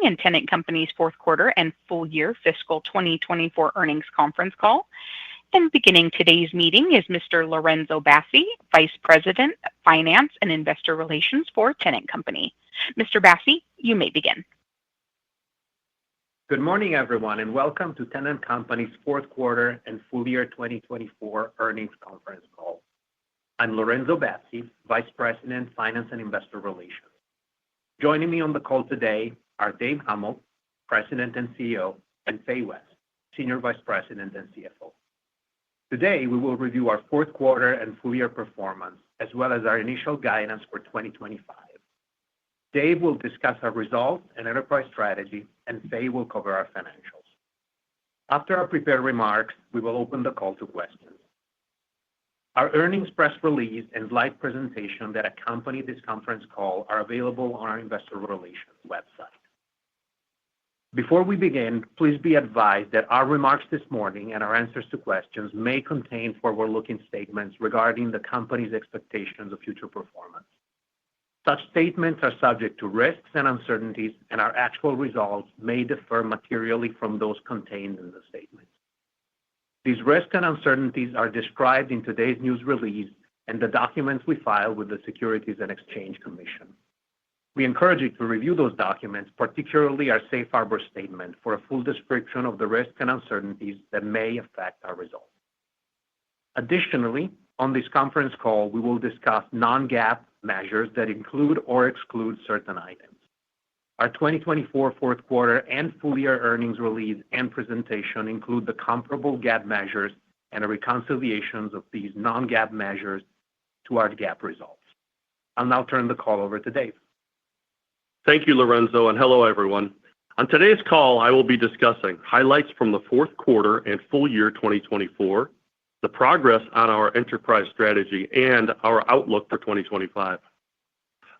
in Tennant Company's fourth quarter and full year fiscal 2024 earnings conference call. And beginning today's meeting is Mr. Lorenzo Bassi, Vice President of Finance and Investor Relations for Tennant Company. Mr. Bassi, you may begin. Good morning, everyone, and welcome to Tennant Company's fourth quarter and full year 2024 earnings conference call. I'm Lorenzo Bassi, Vice President, Finance and Investor Relations. Joining me on the call today are Dave Huml, President and CEO, and Fay West, Senior Vice President and CFO. Today, we will review our fourth quarter and full year performance, as well as our initial guidance for 2025. Dave will discuss our results and enterprise strategy, and Fay will cover our financials. After our prepared remarks, we will open the call to questions. Our earnings press release and slide presentation that accompany this conference call are available on our Investor Relations website. Before we begin, please be advised that our remarks this morning and our answers to questions may contain forward-looking statements regarding the company's expectations of future performance. Such statements are subject to risks and uncertainties, and our actual results may differ materially from those contained in the statements. These risks and uncertainties are described in today's news release and the documents we file with the Securities and Exchange Commission. We encourage you to review those documents, particularly our safe harbor statement, for a full description of the risks and uncertainties that may affect our results. Additionally, on this conference call, we will discuss non-GAAP measures that include or exclude certain items. Our 2024 fourth quarter and full year earnings release and presentation include the comparable GAAP measures and the reconciliations of these non-GAAP measures to our GAAP results. I'll now turn the call over to Dave. Thank you, Lorenzo, and hello, everyone. On today's call, I will be discussing highlights from the fourth quarter and full year 2024, the progress on our enterprise strategy, and our outlook for 2025.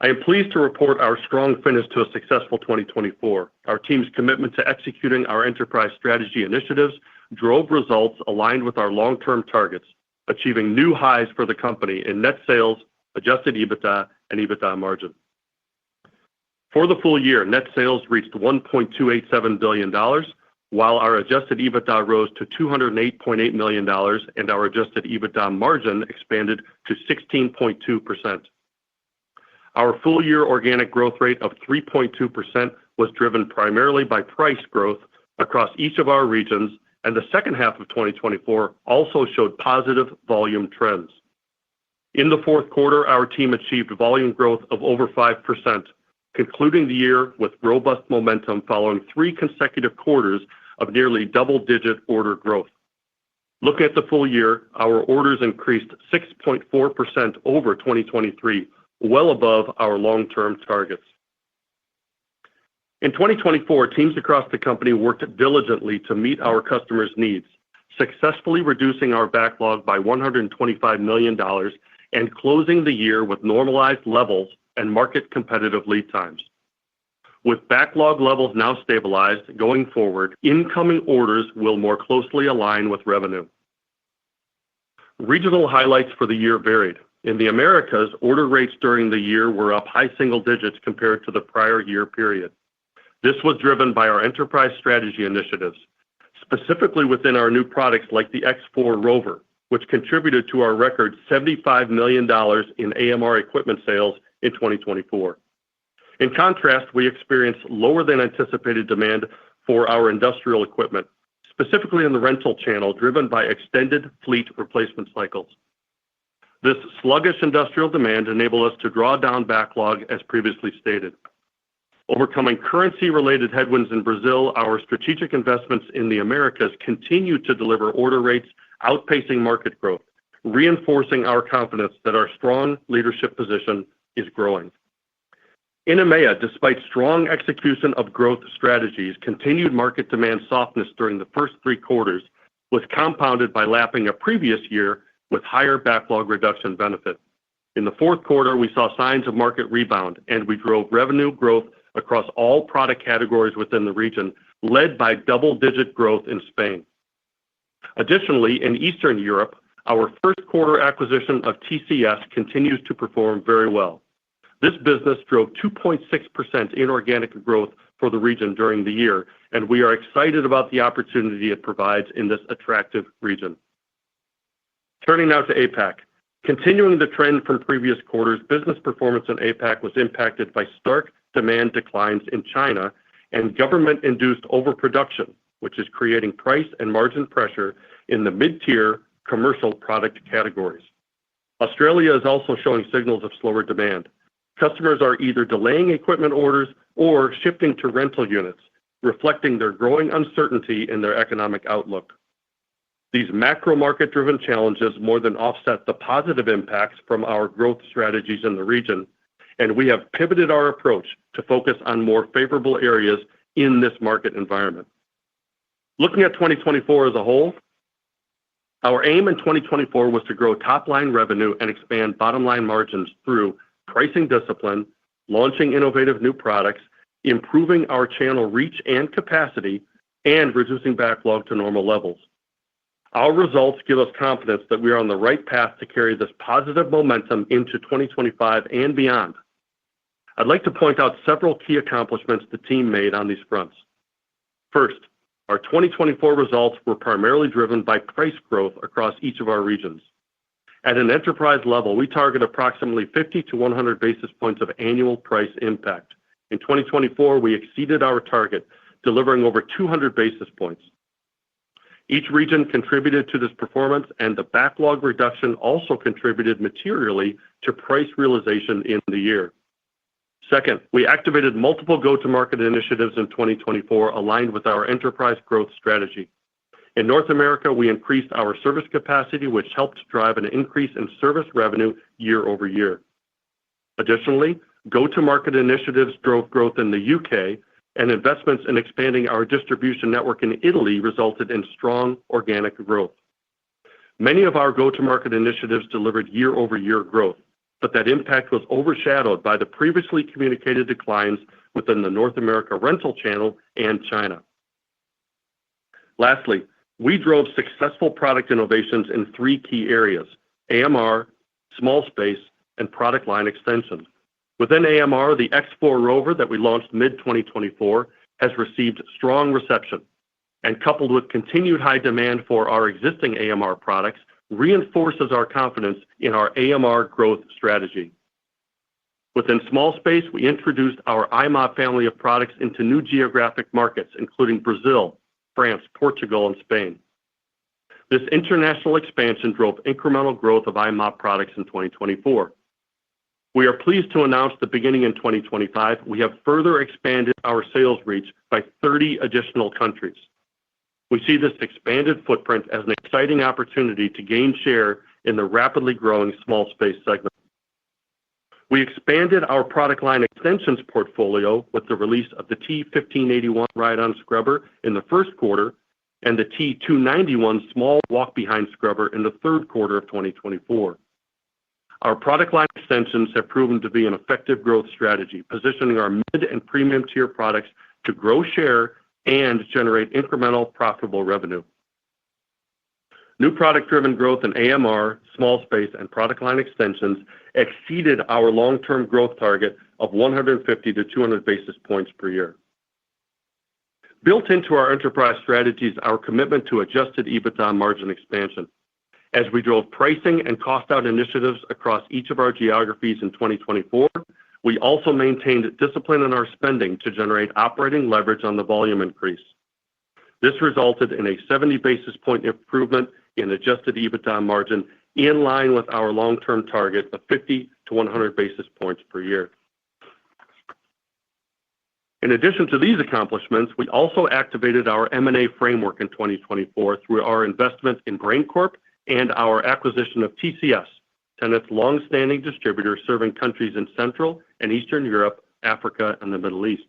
I am pleased to report our strong finish to a successful 2024. Our team's commitment to executing our enterprise strategy initiatives drove results aligned with our long-term targets, achieving new highs for the company in net sales, adjusted EBITDA, and EBITDA margin. For the full year, net sales reached $1.287 billion, while our adjusted EBITDA rose to $208.8 million, and our adjusted EBITDA margin expanded to 16.2%. Our full year organic growth rate of 3.2% was driven primarily by price growth across each of our regions, and the second half of 2024 also showed positive volume trends. In the fourth quarter, our team achieved volume growth of over 5%, concluding the year with robust momentum following 3 consecutive quarters of nearly double-digit order growth. Looking at the full year, our orders increased 6.4% over 2023, well above our long-term targets. In 2024, teams across the company worked diligently to meet our customers' needs, successfully reducing our backlog by $125 million and closing the year with normalized levels and market competitive lead times. With backlog levels now stabilized going forward, incoming orders will more closely align with revenue. Regional highlights for the year varied. In the Americas, order rates during the year were up high single digits compared to the prior year period. This was driven by our enterprise strategy initiatives, specifically within our new products like the X4 Rover, which contributed to our record $75 million in AMR equipment sales in 2024. In contrast, we experienced lower than anticipated demand for our industrial equipment, specifically in the rental channel, driven by extended fleet replacement cycles. This sluggish industrial demand enabled us to draw down backlog, as previously stated. Overcoming currency-related headwinds in Brazil, our strategic investments in the Americas continue to deliver order rates outpacing market growth, reinforcing our confidence that our strong leadership position is growing. In EMEA, despite strong execution of growth strategies, continued market demand softness during the first 3 quarters was compounded by lapping a previous year with higher backlog reduction benefit. In the fourth quarter, we saw signs of market rebound, and we drove revenue growth across all product categories within the region, led by double-digit growth in Spain. Additionally, in Eastern Europe, our first quarter acquisition of TCS continues to perform very well. This business drove 2.6% inorganic growth for the region during the year, and we are excited about the opportunity it provides in this attractive region. Turning now to APAC. Continuing the trend from previous quarters, business performance in APAC was impacted by stark demand declines in China and government-induced overproduction, which is creating price and margin pressure in the mid-tier commercial product categories. Australia is also showing signals of slower demand. Customers are either delaying equipment orders or shifting to rental units, reflecting their growing uncertainty in their economic outlook. These macro market-driven challenges more than offset the positive impacts from our growth strategies in the region, and we have pivoted our approach to focus on more favorable areas in this market environment. Looking at 2024 as a whole, our aim in 2024 was to grow top-line revenue and expand bottom-line margins through pricing discipline, launching innovative new products, improving our channel reach and capacity, and reducing backlog to normal levels. Our results give us confidence that we are on the right path to carry this positive momentum into 2025 and beyond. I'd like to point out several key accomplishments the team made on these fronts. First, our 2024 results were primarily driven by price growth across each of our regions. At an enterprise level, we target approximately 50 to 100 basis points of annual price impact. In 2024, we exceeded our target, delivering over 200 basis points. Each region contributed to this performance, and the backlog reduction also contributed materially to price realization in the year. Second, we activated multiple go-to-market initiatives in 2024 aligned with our enterprise growth strategy. In North America, we increased our service capacity, which helped drive an increase in service revenue year over year. Additionally, go-to-market initiatives drove growth in the UK, and investments in expanding our distribution network in Italy resulted in strong organic growth. Many of our go-to-market initiatives delivered year-over-year growth, but that impact was overshadowed by the previously communicated declines within the North America rental channel and China. Lastly, we drove successful product innovations in three key areas: AMR, small space, and product line extensions. Within AMR, the X4 Rover that we launched mid-2024 has received strong reception, and coupled with continued high demand for our existing AMR products, reinforces our confidence in our AMR growth strategy. Within small space, we introduced our IMOP family of products into new geographic markets, including Brazil, France, Portugal, and Spain. This international expansion drove incremental growth of IMOP products in 2024. We are pleased to announce that beginning in 2025, we have further expanded our sales reach by 30 additional countries. We see this expanded footprint as an exciting opportunity to gain share in the rapidly growing small space segment. We expanded our product line extensions portfolio with the release of the T1581 ride-on scrubber in the first quarter and the T291 small walk-behind scrubber in the third quarter of 2024. Our product line extensions have proven to be an effective growth strategy, positioning our mid and premium tier products to grow share and generate incremental profitable revenue. New product-driven growth in AMR, small space, and product line extensions exceeded our long-term growth target of 150 to 200 basis points per year. Built into our enterprise strategy is our commitment to adjusted EBITDA margin expansion. As we drove pricing and cost-out initiatives across each of our geographies in 2024, we also maintained discipline in our spending to generate operating leverage on the volume increase. This resulted in a 70 basis point improvement in adjusted EBITDA margin in line with our long-term target of 50 to 100 basis points per year. In addition to these accomplishments, we also activated our M&A framework in 2024 through our investment in BrainCorp and our acquisition of TCS, Tennant's long-standing distributor serving countries in Central and Eastern Europe, Africa, and the Middle East.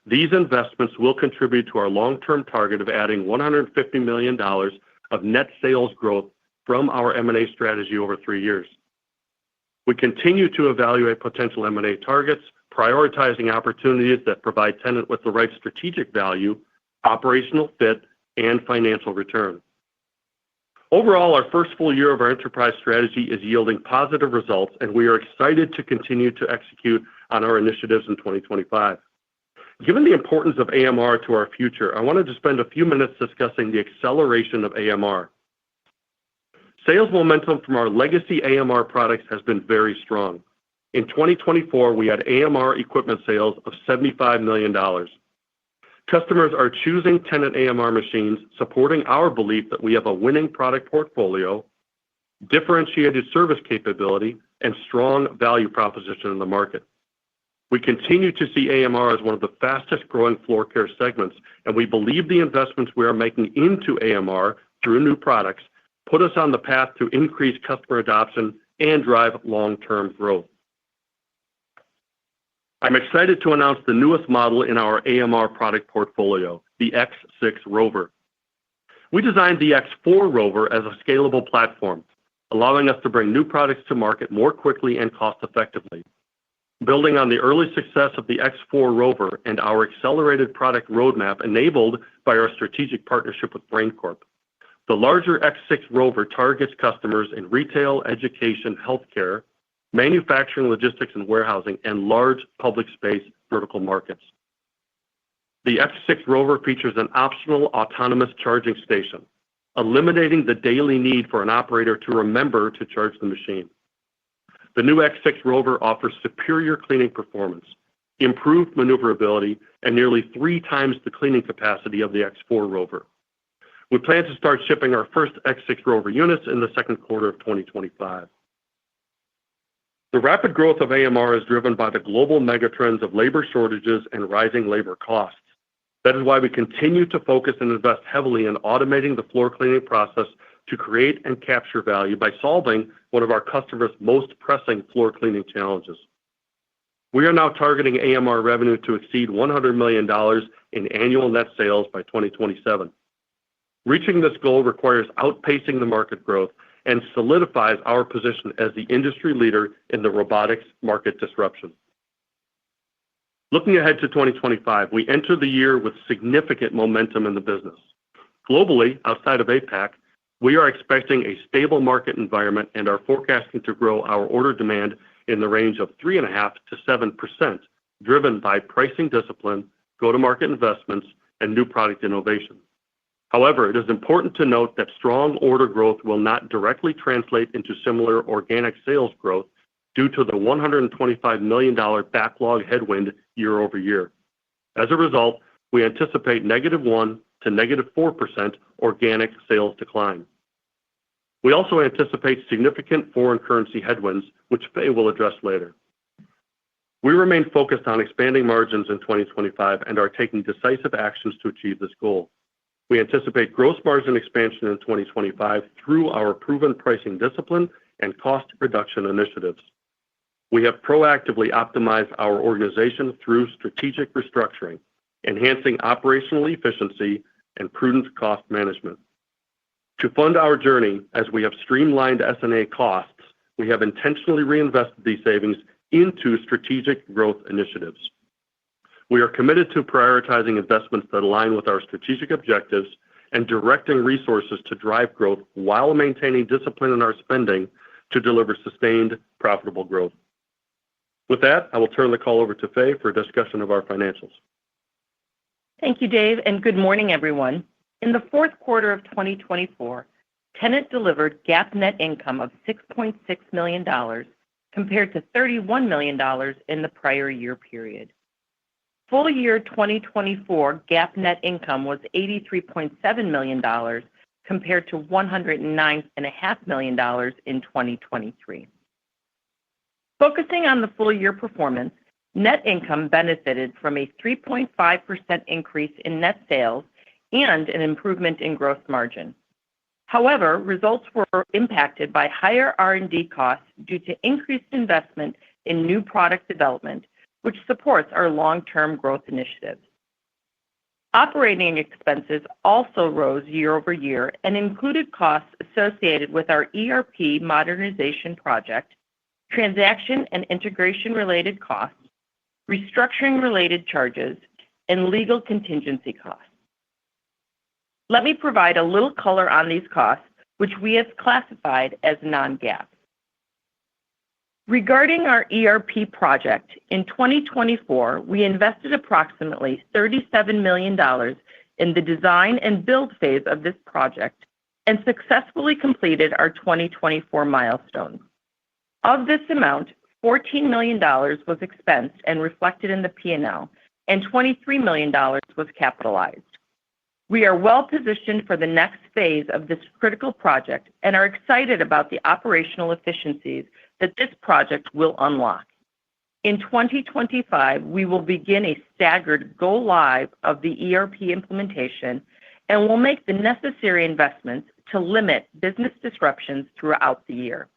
These investments will contribute to our long-term target of adding $150 million of net sales growth from our M&A strategy over 3 years. We continue to evaluate potential M&A targets, prioritizing opportunities that provide Tennant with the right strategic value, operational fit, and financial return. Overall, our first full year of our enterprise strategy is yielding positive results, and we are excited to continue to execute on our initiatives in 2025. Given the importance of AMR to our future, I wanted to spend a few minutes discussing the acceleration of AMR. Sales momentum from our legacy AMR products has been very strong. In 2024, we had AMR equipment sales of $75 million. Customers are choosing Tennant AMR machines, supporting our belief that we have a winning product portfolio, differentiated service capability, and strong value proposition in the market. We continue to see AMR as one of the fastest growing floor care segments, and we believe the investments we are making into AMR through new products put us on the path to increase customer adoption and drive long-term growth. I'm excited to announce the newest model in our AMR product portfolio, the X6 Rover. We designed the X4 Rover as a scalable platform, allowing us to bring new products to market more quickly and cost-effectively. Building on the early success of the X4 Rover and our accelerated product roadmap enabled by our strategic partnership with Brain Corp, the larger X6 Rover targets customers in retail, education, healthcare, manufacturing, logistics, and warehousing, and large public space vertical markets. The X6 Rover features an optional autonomous charging station, eliminating the daily need for an operator to remember to charge the machine. The new X6 Rover offers superior cleaning performance, improved maneuverability, and nearly 3 times the cleaning capacity of the X4 Rover. We plan to start shipping our first X6 Rover units in the second quarter of 2025. The rapid growth of AMR is driven by the global megatrends of labor shortages and rising labor costs. That is why we continue to focus and invest heavily in automating the floor cleaning process to create and capture value by solving one of our customers' most pressing floor cleaning challenges. We are now targeting AMR revenue to exceed $100 million in annual net sales by 2027. Reaching this goal requires outpacing the market growth and solidifies our position as the industry leader in the robotics market disruption. Looking ahead to 2025, we enter the year with significant momentum in the business. Globally, outside of APAC, we are expecting a stable market environment and are forecasting to grow our order demand in the range of 3.5% to 7%, driven by pricing discipline, go-to-market investments, and new product innovation. However, it is important to note that strong order growth will not directly translate into similar organic sales growth due to the $125 million backlog headwind year over year. As a result, we anticipate -1% to -4% organic sales decline. We also anticipate significant foreign currency headwinds, which Fay will address later. We remain focused on expanding margins in 2025 and are taking decisive actions to achieve this goal. We anticipate gross margin expansion in 2025 through our proven pricing discipline and cost reduction initiatives. We have proactively optimized our organization through strategic restructuring, enhancing operational efficiency and prudent cost management. To fund our journey, as we have streamlined S&A costs, we have intentionally reinvested these savings into strategic growth initiatives. We are committed to prioritizing investments that align with our strategic objectives and directing resources to drive growth while maintaining discipline in our spending to deliver sustained, profitable growth. With that, I will turn the call over to Fay for a discussion of our financials. Thank you, Dave, and good morning, everyone. In the fourth quarter of 2024, Tennant delivered GAAP net income of $6.6 million compared to $31 million in the prior year period. Full year 2024 GAAP net income was $83.7 million compared to $109.5 million in 2023. Focusing on the full year performance, net income benefited from a 3.5% increase in net sales and an improvement in gross margin. However, results were impacted by higher R&D costs due to increased investment in new product development, which supports our long-term growth initiatives. Operating expenses also rose year over year and included costs associated with our ERP modernization project, transaction and integration-related costs, restructuring-related charges, and legal contingency costs. Let me provide a little color on these costs, which we have classified as non-GAAP. Regarding our ERP project, in 2024, we invested approximately $37 million in the design and build phase of this project and successfully completed our 2024 milestones. Of this amount, $14 million was expensed and reflected in the P&L, and $23 million was capitalized. We are well positioned for the next phase of this critical project and are excited about the operational efficiencies that this project will unlock. In 2025, we will begin a staggered go-live of the ERP implementation and will make the necessary investments to limit business disruptions throughout the year.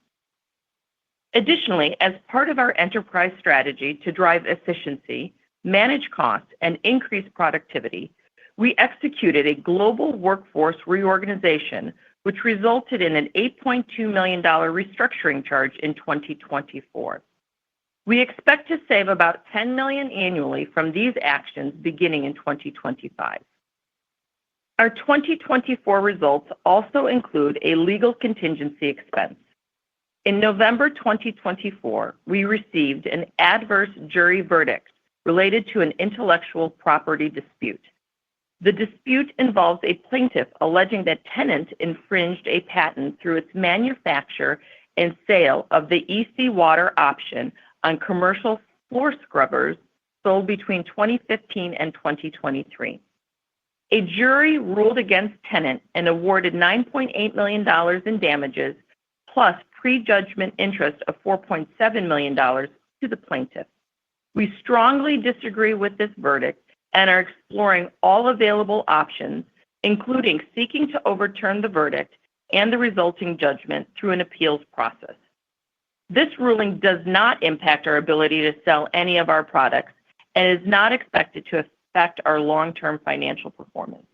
Additionally, as part of our enterprise strategy to drive efficiency, manage costs, and increase productivity, we executed a global workforce reorganization, which resulted in an $8.2 million restructuring charge in 2024. We expect to save about $10 million annually from these actions beginning in 2025. Our 2024 results also include a legal contingency expense. In November 2024, we received an adverse jury verdict related to an intellectual property dispute. The dispute involves a plaintiff alleging that Tennant infringed a patent through its manufacture and sale of the EC Water option on commercial floor scrubbers sold between 2015 and 2023. A jury ruled against Tennant and awarded $9.8 million in damages, plus prejudgment interest of $4.7 million to the plaintiff. We strongly disagree with this verdict and are exploring all available options, including seeking to overturn the verdict and the resulting judgment through an appeals process. This ruling does not impact our ability to sell any of our products and is not expected to affect our long-term financial performance.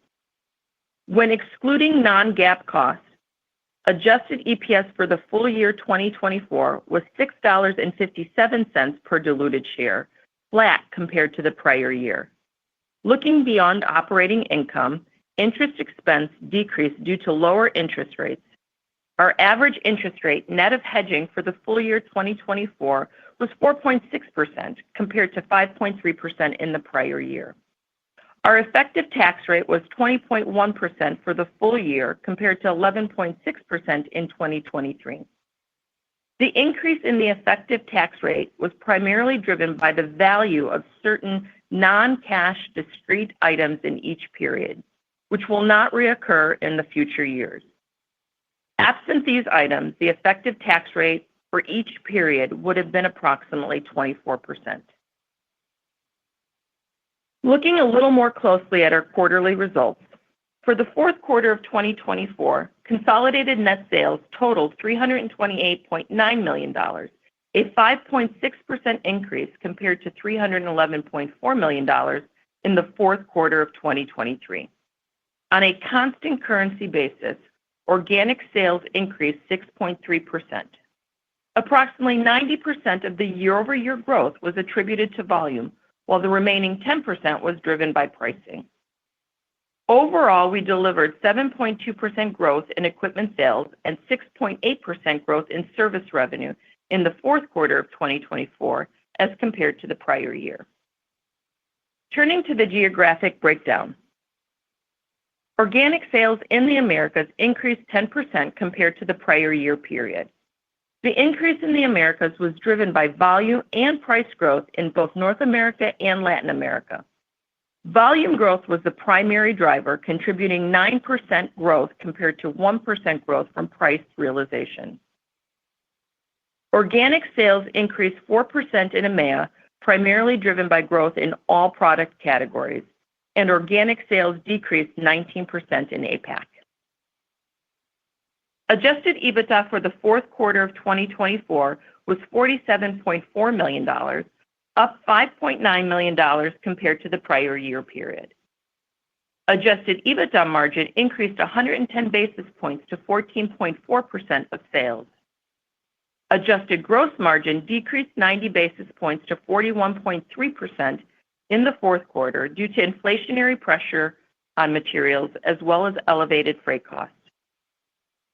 When excluding non-GAAP costs, adjusted EPS for the full year 2024 was $6.57 per diluted share, flat compared to the prior year. Looking beyond operating income, interest expense decreased due to lower interest rates. Our average interest rate net of hedging for the full year 2024 was 4.6% compared to 5.3% in the prior year. Our effective tax rate was 20.1% for the full year compared to 11.6% in 2023. The increase in the effective tax rate was primarily driven by the value of certain non-cash discrete items in each period, which will not reoccur in the future years. Absent these items, the effective tax rate for each period would have been approximately 24%. Looking a little more closely at our quarterly results, for the fourth quarter of 2024, consolidated net sales totaled $328.9 million, a 5.6% increase compared to $311.4 million in the fourth quarter of 2023. On a constant currency basis, organic sales increased 6.3%. Approximately 90% of the year-over-year growth was attributed to volume, while the remaining 10% was driven by pricing. Overall, we delivered 7.2% growth in equipment sales and 6.8% growth in service revenue in the fourth quarter of 2024 as compared to the prior year. Turning to the geographic breakdown, organic sales in the Americas increased 10% compared to the prior year period. The increase in the Americas was driven by volume and price growth in both North America and Latin America. Volume growth was the primary driver, contributing 9% growth compared to 1% growth from price realization. Organic sales increased 4% in EMEA, primarily driven by growth in all product categories, and organic sales decreased 19% in APAC. Adjusted EBITDA for the fourth quarter of 2024 was $47.4 million, up $5.9 million compared to the prior year period. Adjusted EBITDA margin increased 110 basis points to 14.4% of sales. Adjusted gross margin decreased 90 basis points to 41.3% in the fourth quarter due to inflationary pressure on materials as well as elevated freight costs.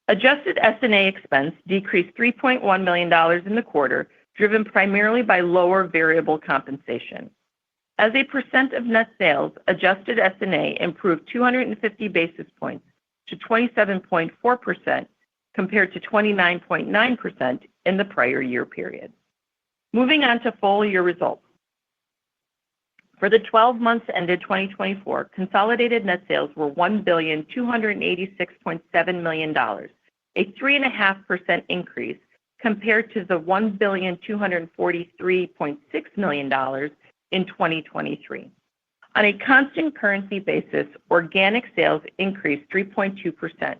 Adjusted S&A expense decreased $3.1 million in the quarter driven primarily by lower variable compensation. As a percent of net sales, adjusted S&A improved 250 basis points to 27.4% compared to 29.9% in the prior year period. Moving on to full year results. For the 12 months ended 2024, consolidated net sales were $1,286.7 million, a 3.5% increase compared to the $1,243.6 million in 2023. On a constant currency basis, organic sales increased 3.2%.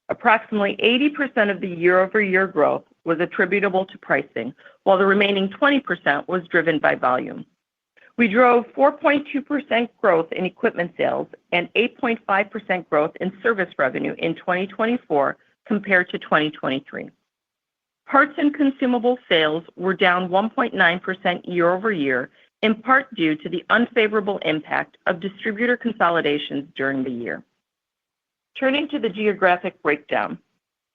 Approximately 80% of the year-over-year growth was attributable to pricing, while the remaining 20% was driven by volume. We drove 4.2% growth in equipment sales and 8.5% growth in service revenue in 2024 compared to 2023. Parts and consumable sales were down 1.9% year-over-year, in part due to the unfavorable impact of distributor consolidations during the year. Turning to the geographic breakdown.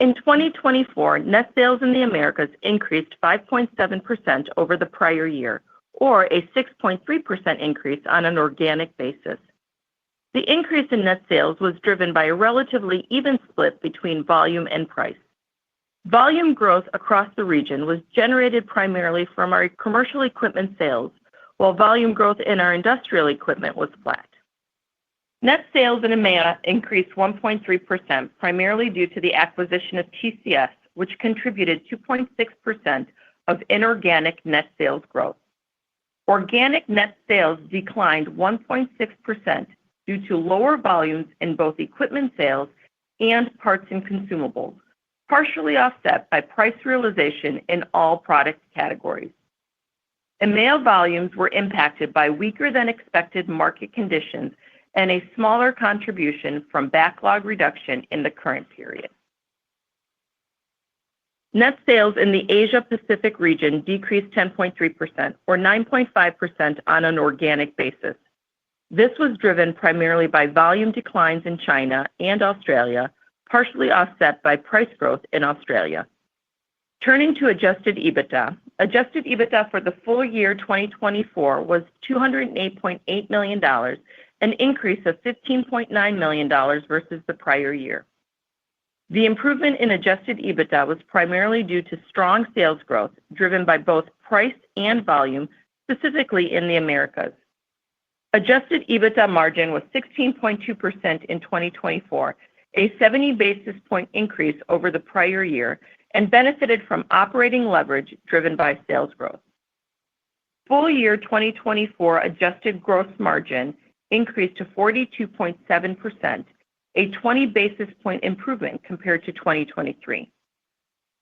In 2024, net sales in the Americas increased 5.7% over the prior year, or a 6.3% increase on an organic basis. The increase in net sales was driven by a relatively even split between volume and price. Volume growth across the region was generated primarily from our commercial equipment sales, while volume growth in our industrial equipment was flat. Net sales in EMEA increased 1.3%, primarily due to the acquisition of TCS, which contributed 2.6% of inorganic net sales growth. Organic net sales declined 1.6% due to lower volumes in both equipment sales and parts and consumables, partially offset by price realization in all product categories. EMEA volumes were impacted by weaker than expected market conditions and a smaller contribution from backlog reduction in the current period. Net sales in the Asia-Pacific region decreased 10.3%, or 9.5% on an organic basis. This was driven primarily by volume declines in China and Australia, partially offset by price growth in Australia. Turning to adjusted EBITDA. Adjusted EBITDA for the full year 2024 was $208.8 million, an increase of $15.9 million versus the prior year. The improvement in adjusted EBITDA was primarily due to strong sales growth driven by both price and volume, specifically in the Americas. Adjusted EBITDA margin was 16.2% in 2024, a 70 basis point increase over the prior year, and benefited from operating leverage driven by sales growth. Full year 2024 adjusted gross margin increased to 42.7%, a 20 basis point improvement compared to 2023.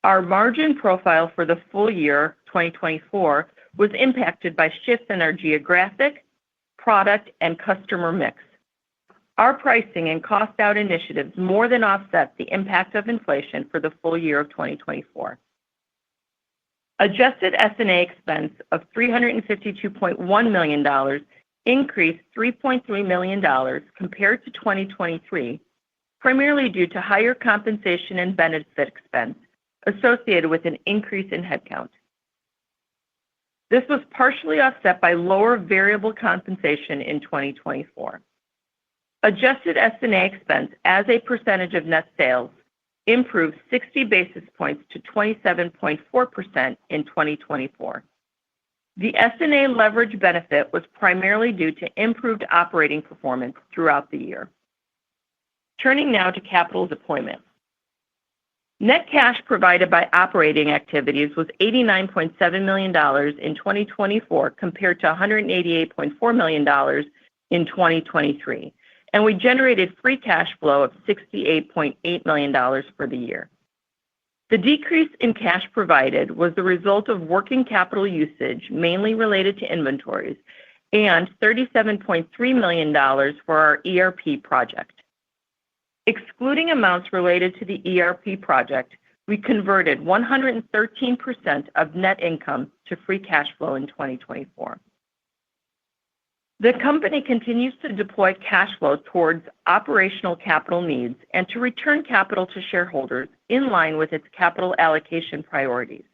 Our margin profile for the full year 2024 was impacted by shifts in our geographic, product, and customer mix. Our pricing and cost-out initiatives more than offset the impact of inflation for the full year of 2024. Adjusted S&A expense of $352.1 million increased $3.3 million compared to 2023, primarily due to higher compensation and benefit expense associated with an increase in headcount. This was partially offset by lower variable compensation in 2024. Adjusted S&A expense as a percentage of net sales improved 60 basis points to 27.4% in 2024. The S&A leverage benefit was primarily due to improved operating performance throughout the year. Turning now to capital deployment. Net cash provided by operating activities was $89.7 million in 2024 compared to $188.4 million in 2023, and we generated free cash flow of $68.8 million for the year. The decrease in cash provided was the result of working capital usage, mainly related to inventories, and $37.3 million for our ERP project. Excluding amounts related to the ERP project, we converted 113% of net income to free cash flow in 2024. The company continues to deploy cash flow towards operational capital needs and to return capital to shareholders in line with its capital allocation priorities.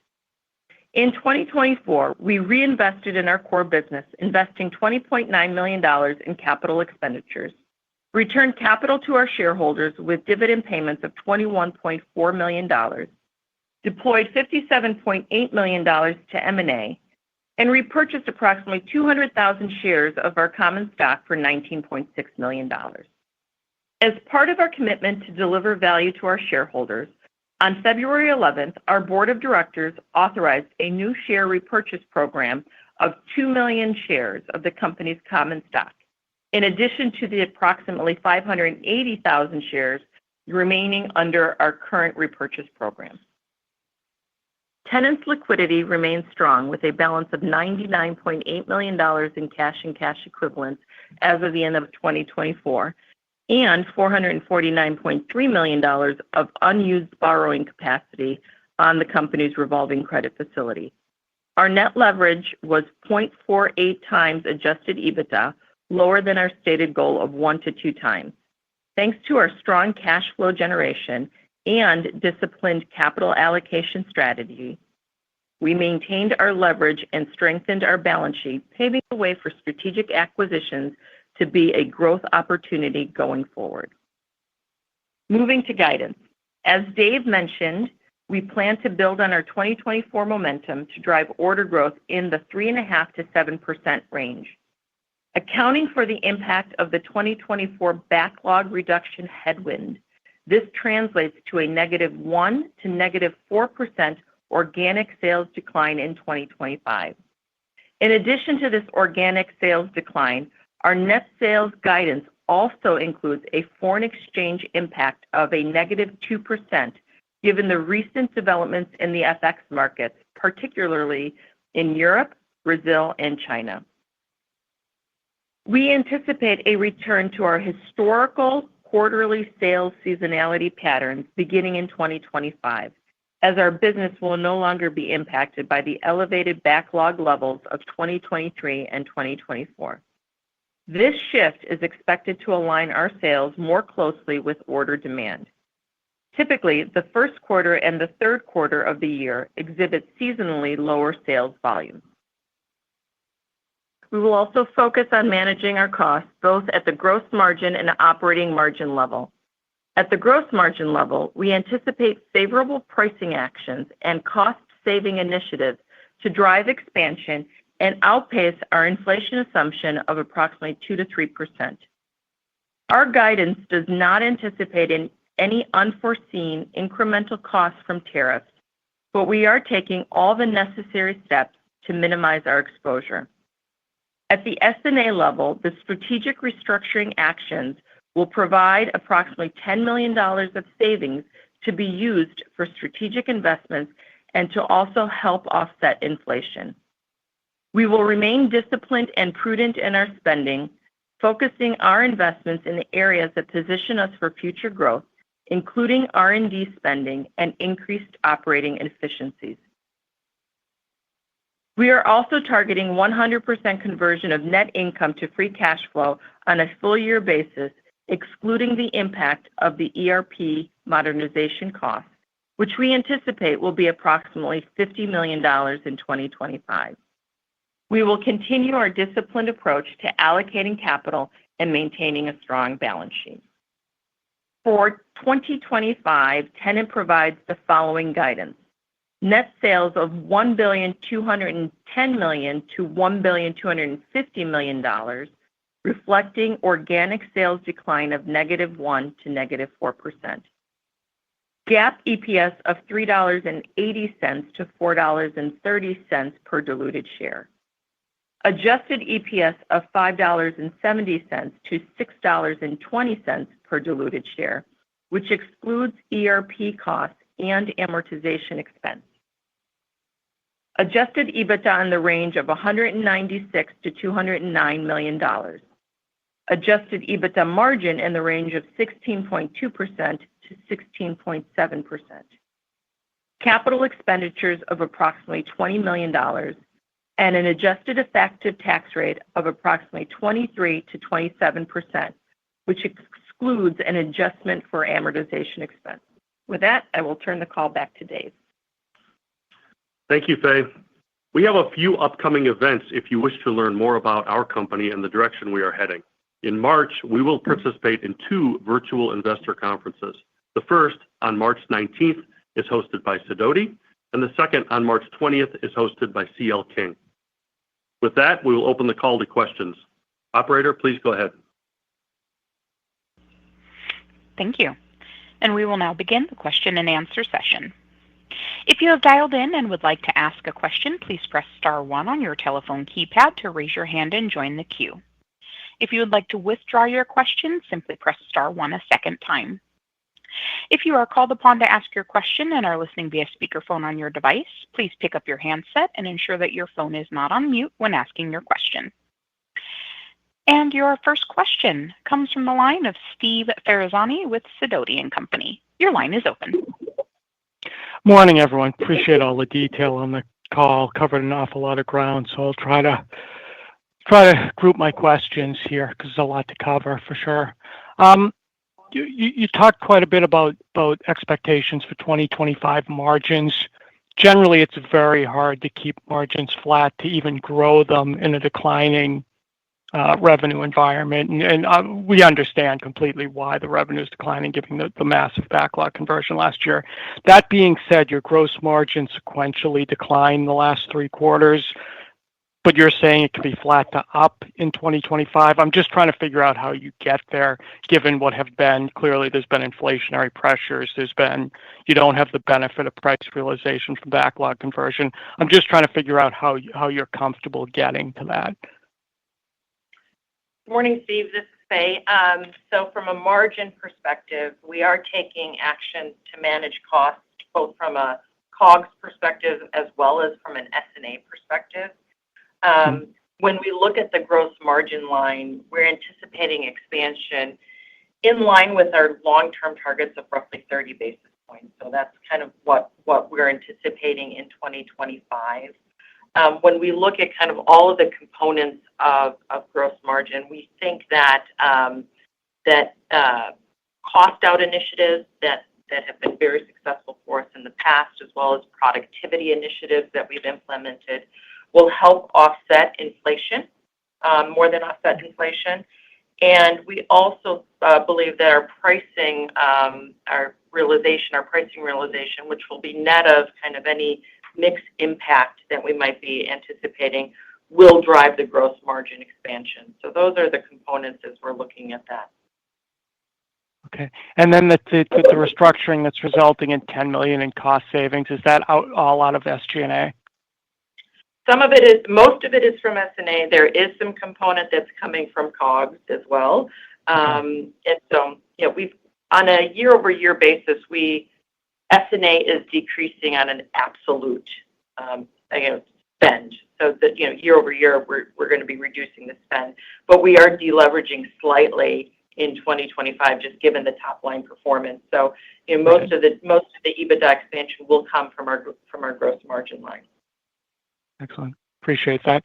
In 2024, we reinvested in our core business, investing $20.9 million in capital expenditures, returned capital to our shareholders with dividend payments of $21.4 million, deployed $57.8 million to M&A, and repurchased approximately 200,000 shares of our common stock for $19.6 million. As part of our commitment to deliver value to our shareholders, on February 11th, our board of directors authorized a new share repurchase program of 2 million shares of the company's common stock, in addition to the approximately 580,000 shares remaining under our current repurchase program. Tennant's liquidity remains strong with a balance of $99.8 million in cash and cash equivalents as of the end of 2024 and $449.3 million of unused borrowing capacity on the company's revolving credit facility. Our net leverage was 0.48 times adjusted EBITDA, lower than our stated goal of 1 to 2 times. Thanks to our strong cash flow generation and disciplined capital allocation strategy, we maintained our leverage and strengthened our balance sheet, paving the way for strategic acquisitions to be a growth opportunity going forward. Moving to guidance. As Dave mentioned, we plan to build on our 2024 momentum to drive order growth in the 3.5% to 7% range. Accounting for the impact of the 2024 backlog reduction headwind, this translates to a -1% to -4% organic sales decline in 2025. In addition to this organic sales decline, our net sales guidance also includes a foreign exchange impact of a -2%, given the recent developments in the FX markets, particularly in Europe, Brazil, and China. We anticipate a return to our historical quarterly sales seasonality patterns beginning in 2025, as our business will no longer be impacted by the elevated backlog levels of 2023 and 2024. This shift is expected to align our sales more closely with order demand. Typically, the first quarter and the third quarter of the year exhibit seasonally lower sales volumes. We will also focus on managing our costs both at the gross margin and operating margin level. At the gross margin level, we anticipate favorable pricing actions and cost-saving initiatives to drive expansion and outpace our inflation assumption of approximately 2 to 3%. Our guidance does not anticipate any unforeseen incremental costs from tariffs, but we are taking all the necessary steps to minimize our exposure. At the S&A level, the strategic restructuring actions will provide approximately $10 million of savings to be used for strategic investments and to also help offset inflation. We will remain disciplined and prudent in our spending, focusing our investments in the areas that position us for future growth, including R&D spending and increased operating efficiencies. We are also targeting 100% conversion of net income to free cash flow on a full-year basis, excluding the impact of the ERP modernization costs, which we anticipate will be approximately $50 million in 2025. We will continue our disciplined approach to allocating capital and maintaining a strong balance sheet. For 2025, Tennant provides the following guidance: net sales of $1,210 million to $1,250 million, reflecting organic sales decline of -1% to -4%. GAAP EPS of $3.80 to $4.30 per diluted share. Adjusted EPS of $5.70 to $6.20 per diluted share, which excludes ERP costs and amortization expense. Adjusted EBITDA in the range of $196 to $209 million. Adjusted EBITDA margin in the range of 16.2% to 16.7%. Capital expenditures of approximately $20 million and an adjusted effective tax rate of approximately 23 to 27%, which excludes an adjustment for amortization expense. With that, I will turn the call back to Dave. Thank you, Faye. We have a few upcoming events if you wish to learn more about our company and the direction we are heading. In March, we will participate in 2 virtual investor conferences. The first, on March 19th, is hosted by Sidoti, and the second, on March 20th, is hosted by CL King. With that, we will open the call to questions. Operator, please go ahead. Thank you. And we will now begin the question and answer session. If you have dialed in and would like to ask a question, please press star 1 on your telephone keypad to raise your hand and join the queue. If you would like to withdraw your question, simply press star 1 a second time. If you are called upon to ask your question and are listening via speakerphone on your device, please pick up your handset and ensure that your phone is not on mute when asking your question. And your first question comes from the line of Steve Ferazani with Sidoti & Company. Your line is open. Morning, everyone. Appreciate all the detail on the call. Covered an awful lot of ground, so I'll try to group my questions here because there's a lot to cover for sure. You talked quite a bit about expectations for 2025 margins. Generally, it's very hard to keep margins flat to even grow them in a declining revenue environment. And we understand completely why the revenue is declining, given the massive backlog conversion last year. That being said, your gross margin sequentially declined the last 3 quarters, but you're saying it could be flat to up in 2025. I'm just trying to figure out how you get there, given what have been, clearly there's been inflationary pressures. You don't have the benefit of price realization from backlog conversion. I'm just trying to figure out how you're comfortable getting to that. Morning, Steve. This is Faye. So from a margin perspective, we are taking action to manage costs, both from a COGS perspective as well as from an S&A perspective. When we look at the gross margin line, we're anticipating expansion in line with our long-term targets of roughly 30 basis points. So that's kind of what we're anticipating in 2025. When we look at kind of all of the components of gross margin, we think that cost out initiatives that have been very successful for us in the past, as well as productivity initiatives that we've implemented, will help offset inflation, more than offset inflation. And we also believe that our pricing realization, which will be net of kind of any mixed impact that we might be anticipating, will drive the gross margin expansion. So those are the components as we're looking at that. Okay. And then the restructuring that's resulting in $10 million in cost savings, is that all out of SG&A? Most of it is from S&A. There is some component that's coming from COGS as well. And so, on a year-over-year basis, S&A is decreasing on an absolute spend. So that year-over-year, we're going to be reducing the spend, but we are deleveraging slightly in 2025, just given the top line performance. So most of the EBITDA expansion will come from our gross margin line. Excellent. Appreciate that.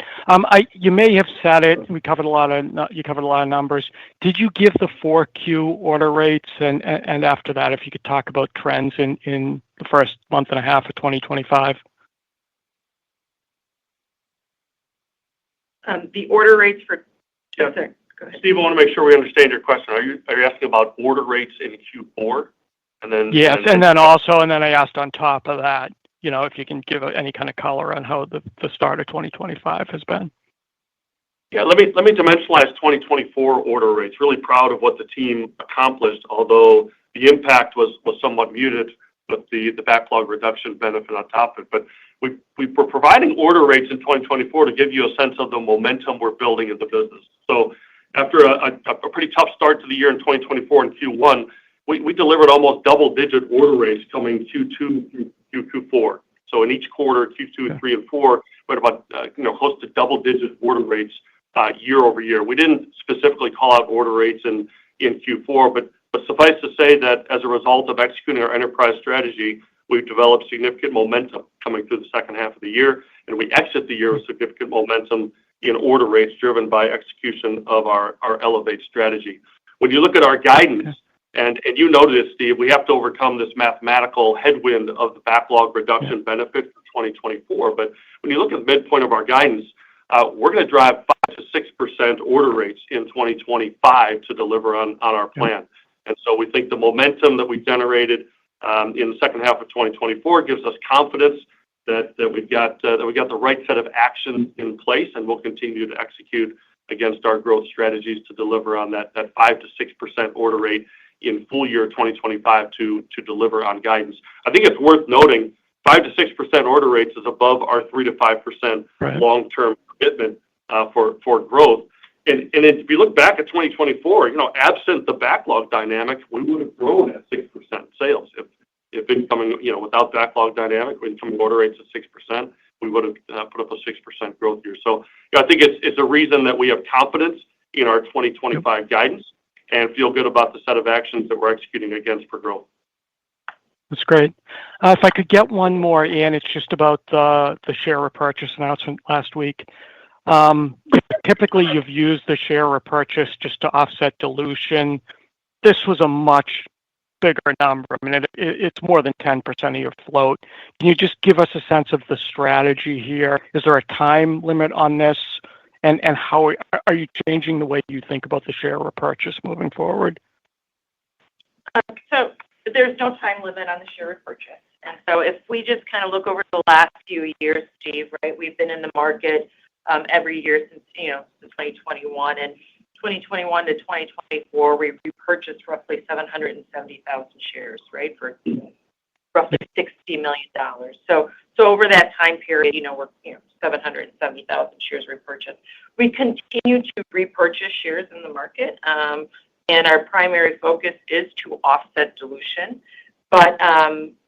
You may have said it. You covered a lot of numbers. Did you give the 4Q order rates? And after that, if you could talk about trends in the first month and a half of 2025. The order rates for. Go ahead. Steve, I want to make sure we understand your question. Are you asking about order rates in Q4? And then yes, and then I asked on top of that, if you can give any kind of color on how the start of 2025 has been. Yeah, let me dimensionalize 2024 order rates. Really proud of what the team accomplished, although the impact was somewhat muted with the backlog reduction benefit on top of it. But we were providing order rates in 2024 to give you a sense of the momentum we're building in the business. So after a pretty tough start to the year in 2024 and Q1, we delivered almost double-digit order rates coming Q2 through Q4. So in each quarter, Q2, 3, and 4, we had about close to double-digit order rates year over year. We didn't specifically call out order rates in Q4, but suffice to say that as a result of executing our enterprise strategy, we've developed significant momentum coming through the second half of the year, and we exit the year with significant momentum in order rates driven by execution of our Elevate strategy. When you look at our guidance, and you noted it, Steve, we have to overcome this mathematical headwind of the backlog reduction benefit for 2024. But when you look at the midpoint of our guidance, we're going to drive 5 to 6% order rates in 2025 to deliver on our plan. And so we think the momentum that we generated in the second half of 2024 gives us confidence that we've got the right set of actions in place, and we'll continue to execute against our growth strategies to deliver on that 5 to 6% order rate in full year 2025 to deliver on guidance. I think it's worth noting 5 to 6% order rates is above our 3 to 5% long-term commitment for growth. And if you look back at 2024, absent the backlog dynamic, we would have grown at 6% sales. If incoming, without backlog dynamic, incoming order rates at 6%, we would have put up a 6% growth year. So I think it's a reason that we have confidence in our 2025 guidance and feel good about the set of actions that we're executing against for growth. That's great. If I could get one more, Ian, it's just about the share repurchase announcement last week. Typically, you've used the share repurchase just to offset dilution. This was a much bigger number. I mean, it's more than 10% of your float. Can you just give us a sense of the strategy here? Is there a time limit on this? And how are you changing the way you think about the share repurchase moving forward? So there's no time limit on the share repurchase. And so if we just kind of look over the last few years, Steve, right, we've been in the market every year since 2021. And 2021 to 2024, we repurchased roughly 770,000 shares, right, for roughly $60 million. So over that time period, we're 770,000 shares repurchased. We continue to repurchase shares in the market, and our primary focus is to offset dilution. But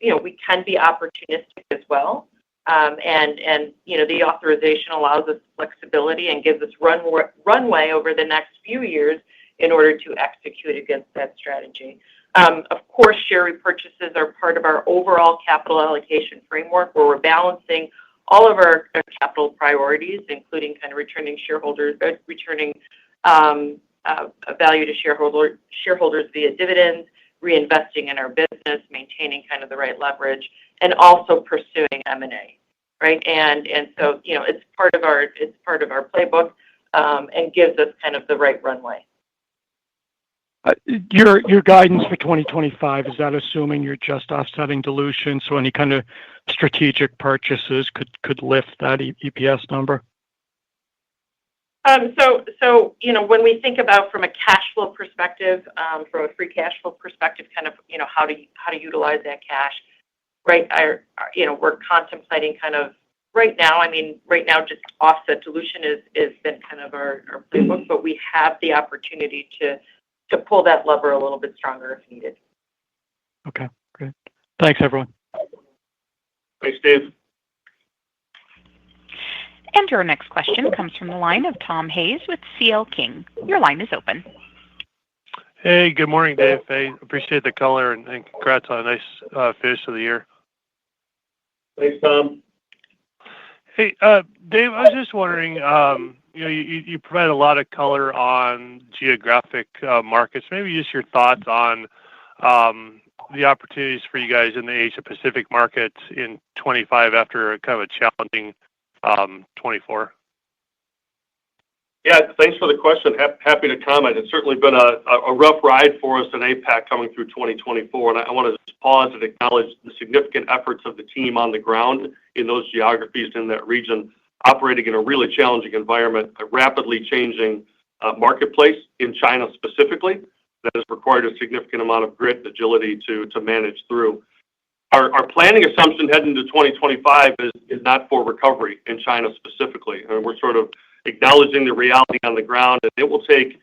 we can be opportunistic as well. And the authorization allows us flexibility and gives us runway over the next few years in order to execute against that strategy. Of course, share repurchases are part of our overall capital allocation framework, where we're balancing all of our capital priorities, including kind of returning value to shareholders via dividends, reinvesting in our business, maintaining kind of the right leverage, and also pursuing M&A, right? And so it's part of our playbook and gives us kind of the right runway. Your guidance for 2025, is that assuming you're just offsetting dilution? So any kind of strategic purchases could lift that EPS number? So when we think about from a cash flow perspective, from a free cash flow perspective, kind of how to utilize that cash, right? We're contemplating kind of right now just offset dilution is been kind of our playbook, but we have the opportunity to pull that lever a little bit stronger if needed. Okay, great. Thanks, everyone. Thanks, Dave. And your next question comes from the line of Tom Hayes with C.L. King. Your line is open. Hey, good morning, Dave. I appreciate the color and congrats on a nice finish of the year. Thanks, Tom. Hey, Dave, I was just wondering, you provide a lot of color on geographic markets. Maybe just your thoughts on the opportunities for you guys in the Asia-Pacific markets in 25 after kind of a challenging 24. Yeah, thanks for the question. Happy to comment. It's certainly been a rough ride for us in APAC coming through 2024, and I want to just pause and acknowledge the significant efforts of the team on the ground in those geographies in that region, operating in a really challenging environment, a rapidly changing marketplace in China specifically that has required a significant amount of grit and agility to manage through. Our planning assumption heading into 2025 is not for recovery in China specifically. And we're sort of acknowledging the reality on the ground, and it will take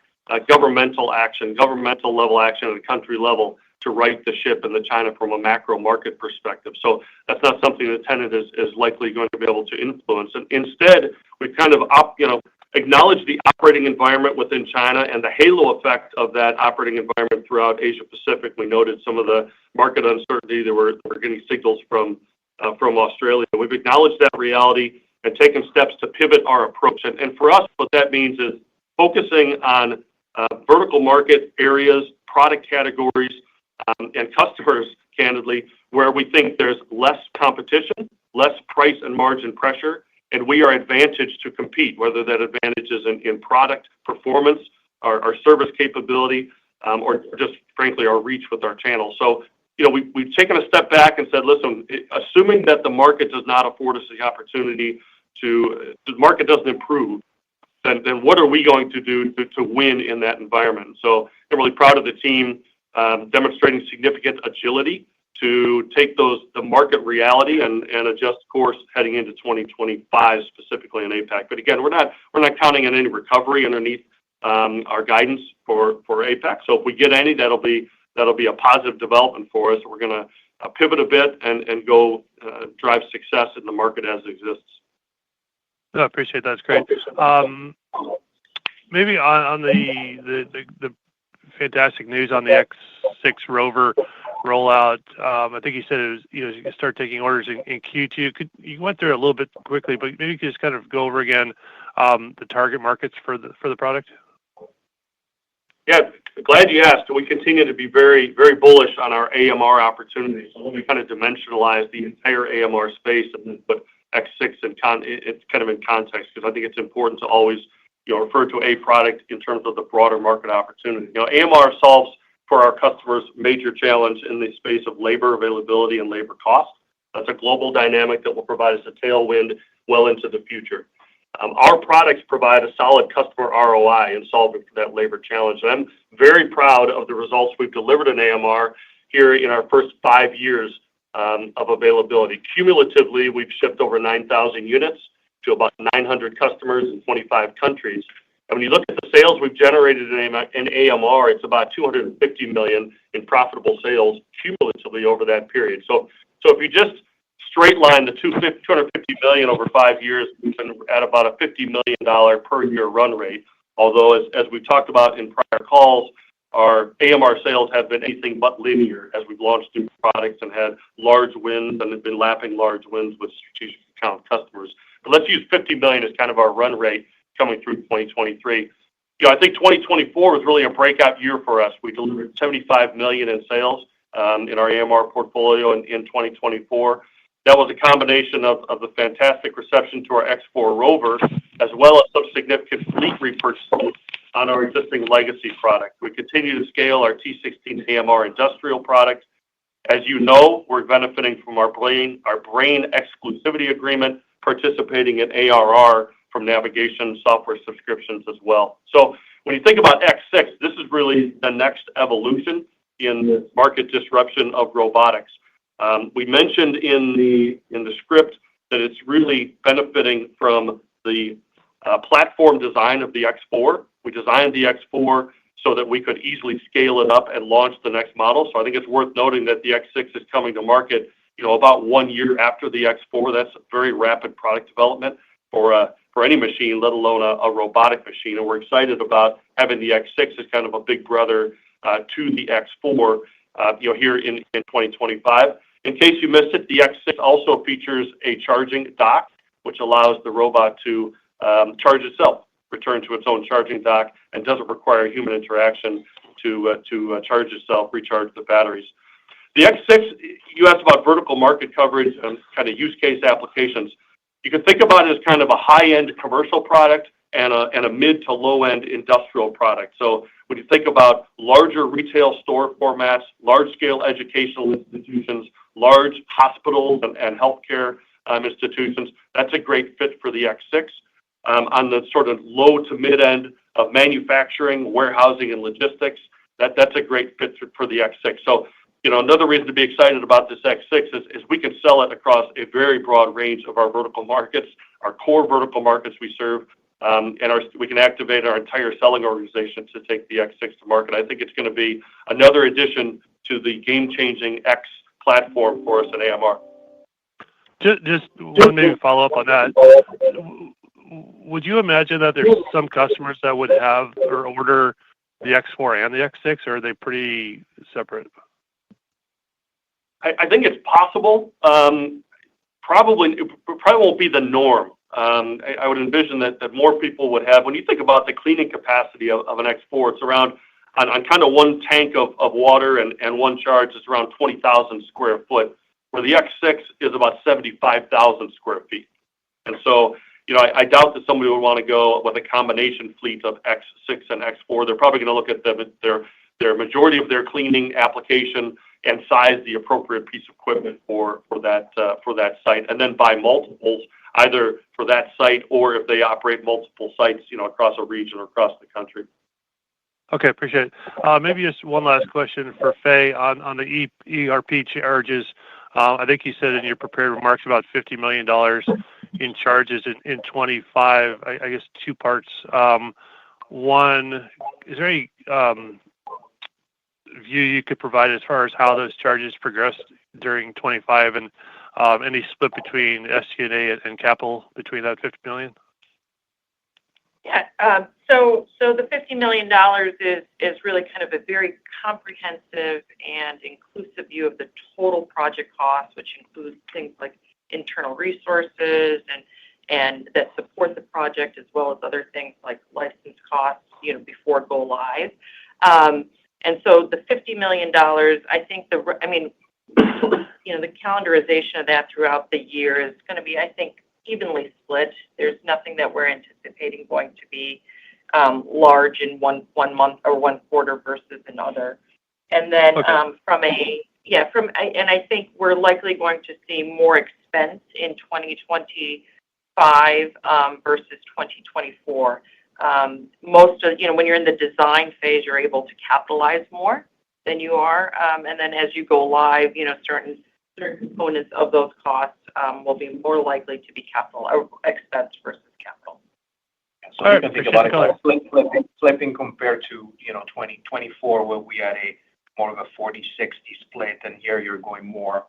governmental level action at a country level to right the ship in the China from a macro market perspective. So that's not something that Tennant is likely going to be able to influence. And instead, we kind of acknowledge the operating environment within China and the halo effect of that operating environment throughout Asia Pacific. We noted some of the market uncertainty that we're getting signals from Australia. We've acknowledged that reality and taken steps to pivot our approach. And for us, what that means is focusing on vertical market areas, product categories, and customers, candidly, where we think there's less competition less price and margin pressure, and we are advantaged to compete, whether that advantage is in product performance, our service capability, or just frankly our reach with our channel. So, we've taken a step back and said, listen, assuming that the market does not afford us the opportunity the market doesn't improve, then what are we going to do to win in that environment? So I'm really proud of the team demonstrating significant agility to take the market reality and adjust course heading into 2025, specifically in APAC. But again, we're not counting on any recovery underneath our guidance for APAC. So if we get any, that'll be a positive development for us. We're going to pivot a bit and go drive success in the market as it exists. No, I appreciate that. That's great. Maybe on the fantastic news on the X6 rover rollout. I think you said it was you can start taking orders in Q2. You went through it a little bit quickly, but maybe you could just kind of go over again the target markets for the product. Yeah, glad you asked. We continue to be very, very bullish on our AMR opportunities. So we kind of dimensionalize the entire AMR space and then put X6 it's kind of in context, because I think it's important to always refer to a product in terms of the broader market opportunity. AMR solves for our customers' major challenge in the space of labor availability and labor cost. That's a global dynamic that will provide us a tailwind well into the future. Our products provide a solid customer ROI in solving for that labor challenge. And I'm very proud of the results we've delivered in AMR here in our first 5 years of availability. Cumulatively, we've shipped over 9,000 units to about 900 customers in 25 countries. And when you look at the sales we've generated in AMR, it's about $250 million in profitable sales cumulatively over that period. So if you just straight line the $250 million over 5 years, we can at about a $50 million per year run rate. Although, as we've talked about in prior calls, our AMR sales have been anything but linear as we've launched new products and had large wins and have been lapping large wins with strategic account customers. But let's use 50 million as kind of our run rate coming through 2023. I think 2024 was really a breakout year for us. We delivered 75 million in sales in our AMR portfolio in 2024. That was a combination of the fantastic reception to our X4 rover, as well as some significant fleet repurchases on our existing legacy product. We continue to scale our T16 AMR industrial product. As you know, we're benefiting from our Brain exclusivity agreement, participating in ARR from navigation software subscriptions as well. So when you think about X6, this is really the next evolution in the market disruption of robotics. We mentioned in the script that it's really benefiting from the platform design of the X4. We designed the X4 so that we could easily scale it up and launch the next model. So I think it's worth noting that the X6 is coming to market, about 1 year after the X4. That's very rapid product development for any machine, let alone a robotic machine. And we're excited about having the X6 as kind of a big brother to the X4, here in 2025. In case you missed it, the X6 also features a charging dock, which allows the robot to charge itself, return to its own charging dock, and doesn't require human interaction to charge itself, recharge the batteries. The X6, you asked about vertical market coverage and kind of use case applications. You can think about it as kind of a high-end commercial product and a mid to low-end industrial product. So when you think about larger retail store formats, large-scale educational institutions, large hospitals and healthcare institutions, that's a great fit for the X6. On the sort of low to mid-end of manufacturing, warehousing, and logistics, that's a great fit for the X6. So, another reason to be excited about this X6 is we can sell it across a very broad range of our vertical markets, our core vertical markets we serve, and we can activate our entire selling organization to take the X6 to market. I think it's going to be another addition to the game-changing X platform for us at AMR. Just one maybe follow up on that. Would you imagine that there's some customers that would have or order the X4 and the X6, or are they pretty separate? I think it's possible. Probably won't be the norm. I would envision that more people would have. When you think about the cleaning capacity of an X4, it's around on kind of one tank of water and one charge, it's around 20,000 square foot. where the X6 is about 75,000 square feet. And so, I doubt that somebody would want to go with a combination fleet of X6 and X4. They're probably going to look at their majority of their cleaning application and size the appropriate piece of equipment for that site, and then buy multiples either for that site or if they operate multiple sites, across a region or across the country. Okay, appreciate it. Maybe just one last question for Faye on the ERP charges. I think you said in your prepared remarks about $50 million in charges in 25. I guess two parts. One, is there any view you could provide as far as how those charges progressed during 25 and any split between SG&A and capital between that $50 million? Yeah. So the $50 million is really kind of a very comprehensive and inclusive view of the total project cost, which includes things like internal resources and that support the project, as well as other things like license costs, before go live. And so the $50 million, I think the calendarization of that throughout the year is going to be, I think, evenly split. There's nothing that we're anticipating going to be large in one month or one quarter versus another. And then Okay. I think we're likely going to see more expense in 2025 versus 2024. Most of, when you're in the design phase, you're able to capitalize more than you are. And then as you go live, certain components of those costs will be more likely to be capital or expense versus capital. So you can think about it flipping compared to 2024, where we had a more of a 40-60 split, and here you're going more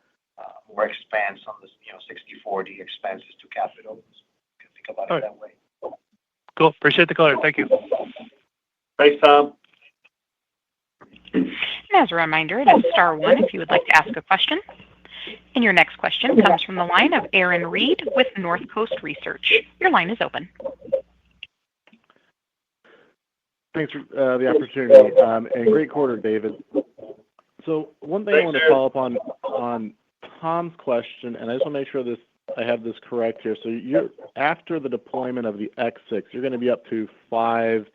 expense on the 60-40 expenses to capital. You can think about it that way. Cool. Appreciate the color. Thank you. Thanks, Tom. And as a reminder, it is star one if you would like to ask a question. And your next question comes from the line of Aaron Reed with North Coast Research. Your line is open. Thanks for the opportunity. And great quarter, David. So one thing I want to follow up on Tom's question, and I just want to make sure I have this correct here. So you're after the deployment of the X6, you're going to be up to 5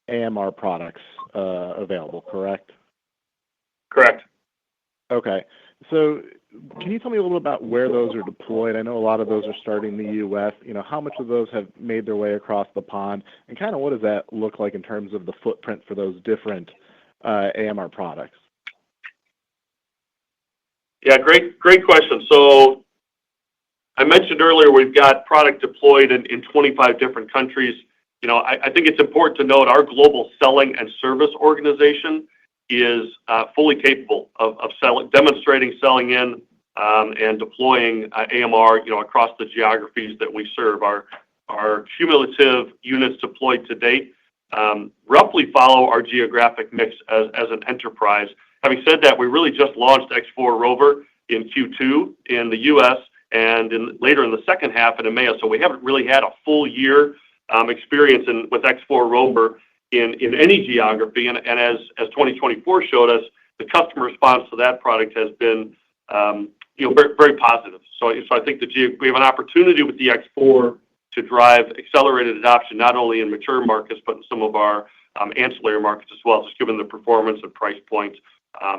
AMR products available, correct? Correct. Okay. So can you tell me a little about where those are deployed? I know a lot of those are starting in the U.S. How much of those have made their way across the pond? And kind of what does that look like in terms of the footprint for those different AMR products? Yeah, great question. So I mentioned earlier we've got product deployed in 25 different countries. I think it's important to note our global selling and service organization is fully capable of demonstrating selling in and deploying AMR, across the geographies that we serve. Our cumulative units deployed to date roughly follow our geographic mix as an enterprise. Having said that, we really just launched X4 Rover in Q2 in the U.S. and later in the second half in EMEA. So we haven't really had a full year experience with X4 Rover in any geography. And as 2024 showed us, the customer response to that product has been very, very positive. So I think we have an opportunity with the X4 to drive accelerated adoption, not only in mature markets, but in some of our ancillary markets as well, just given the performance and price points,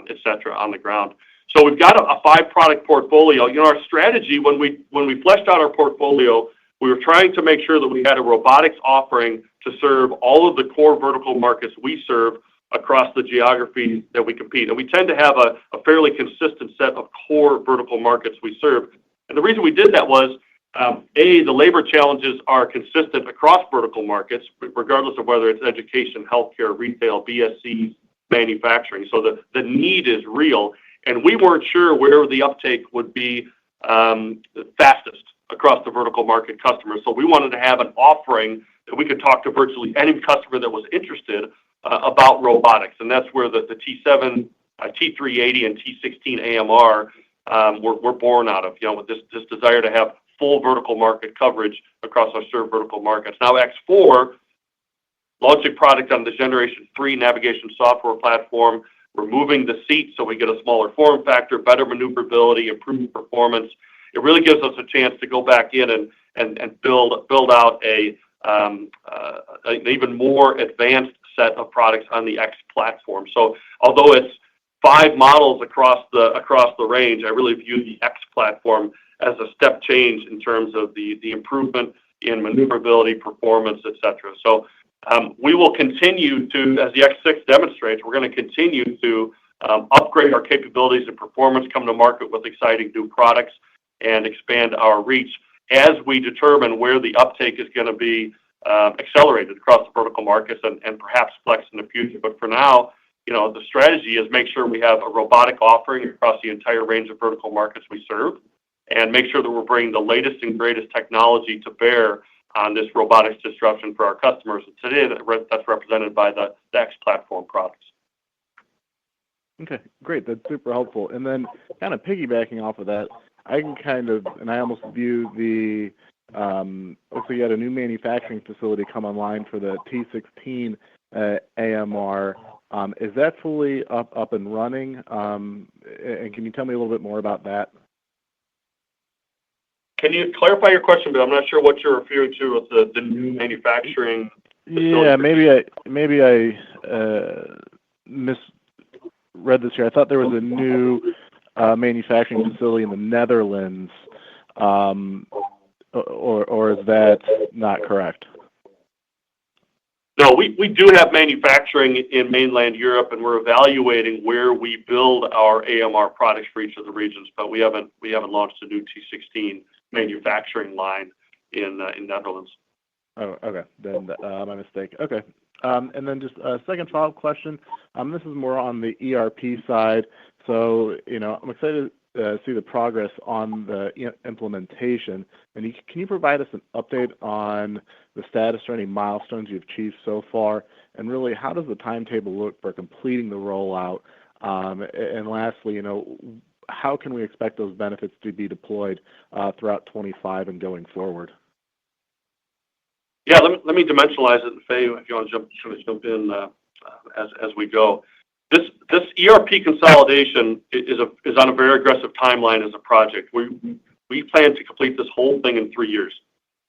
et cetera, on the ground. So we've got a 5-product portfolio. Our strategy, when we fleshed out our portfolio, we were trying to make sure that we had a robotics offering to serve all of the core vertical markets we serve across the geographies that we compete. And we tend to have a fairly consistent set of core vertical markets we serve. And the reason we did that was, the labor challenges are consistent across vertical markets, regardless of whether it's education, healthcare, retail, BSC, manufacturing. So the need is real. And we weren't sure where the uptake would be fastest across the vertical market customers. So we wanted to have an offering that we could talk to virtually any customer that was interested about robotics. And that's where the T7, T380, and T16 AMR were born out of, with this desire to have full vertical market coverage across our served vertical markets. Now X4, launching product on the Generation 3 navigation software platform, We're moving the seat so we get a smaller form factor, better maneuverability, improved performance. It really gives us a chance to go back in and build out an even more advanced set of products on the X platform. So although it's 5 models across the range, I really view the X platform as a step change in terms of the improvement in maneuverability, performance, etc. So we will continue to, as the X6 demonstrates, we're going to continue to upgrade our capabilities and performance, come to market with exciting new products, and expand our reach as we determine where the uptake is going to be accelerated across the vertical markets and perhaps flex in the future. But for now, the strategy is make sure we have a robotic offering across the entire range of vertical markets we serve, and make sure that we're bringing the latest and greatest technology to bear on this robotics disruption for our customers. And today, that's represented by the X platform products. Okay, great. That's super helpful. And then kind of piggybacking off of that, I almost view looks like you had a new manufacturing facility come online for the T16 AMR. Is that fully up and running? And can you tell me a little bit more about that? Can you clarify your question? But I'm not sure what you're referring to with the new manufacturing facility. Yeah, maybe I misread this here. I thought there was a new manufacturing facility in the Netherlands, or is that not correct? No, we do have manufacturing in mainland Europe, and we're evaluating where we build our AMR products for each of the regions. But we haven't launched a new T16 manufacturing line in Netherlands. Oh, okay. Then my mistake. Okay. And then just a second follow-up question. This is more on the ERP side. So, I'm excited to see the progress on the implementation. And can you provide us an update on the status or any milestones you've achieved so far? And really, how does the timetable look for completing the rollout? And lastly, how can we expect those benefits to be deployed throughout 25 and going forward? Yeah, let me dimensionalize it, and Faye, if you want to jump in as we go. This ERP consolidation is on a very aggressive timeline as a project. We plan to complete this whole thing in 3 years.